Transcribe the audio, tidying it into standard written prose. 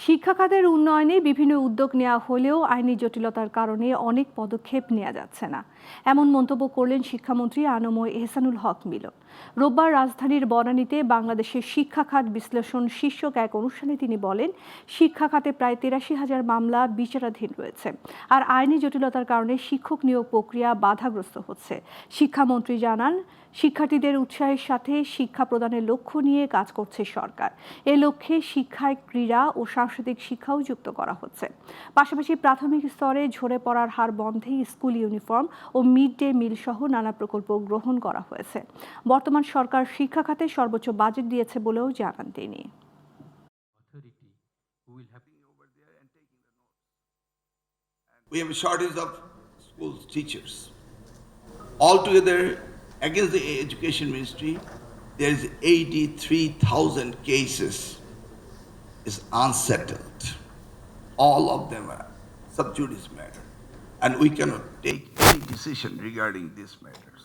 শিক্ষা খাতের উন্নয়নে বিভিন্ন উদ্যোগ নেওয়া হলেও আইনি জটিলতার কারণে অনেক পদক্ষেপ নেওয়া যাচ্ছে না, এমন মন্তব্য করলেন শিক্ষামন্ত্রী আনময় এহসানুল হক মিলন। রোববার রাজধানীর বনানীতে বাংলাদেশের শিক্ষা খাত বিশ্লেষণ শীর্ষক এক অনুষ্ঠানে তিনি বলেন, শিক্ষা খাতে প্রায় ৮৩,০০০ মামলা বিচারাধীন রয়েছে, আর আইনি জটিলতার কারণে শিক্ষক নিয়োগ প্রক্রিয়া বাধাগ্রস্ত হচ্ছে। শিক্ষামন্ত্রী জানান, শিক্ষার্থীদের উৎসাহের সাথে শিক্ষা প্রদানের লক্ষ্য নিয়ে কাজ করছে সরকার। এ লক্ষ্যে শিক্ষায় ক্রীড়া ও সাংস্কৃতিক শিক্ষাও যুক্ত করা হচ্ছে। পাশাপাশি প্রাথমিক স্তরে ঝরে পড়ার হার বন্ধে স্কুল ইউনিফর্ম ও মিড ডে মিল সহ নানা প্রকল্প গ্রহণ করা হয়েছে। বর্তমান সরকার শিক্ষা খাতে সর্বোচ্চ বাজেট দিয়েছে বলেও জানান তিনি। We have a shortage of school teachers. Altogether, against the Education Ministry, there is 83,000 cases is unsettled. All of them are sub judice matter, and we cannot take any decision regarding these matters.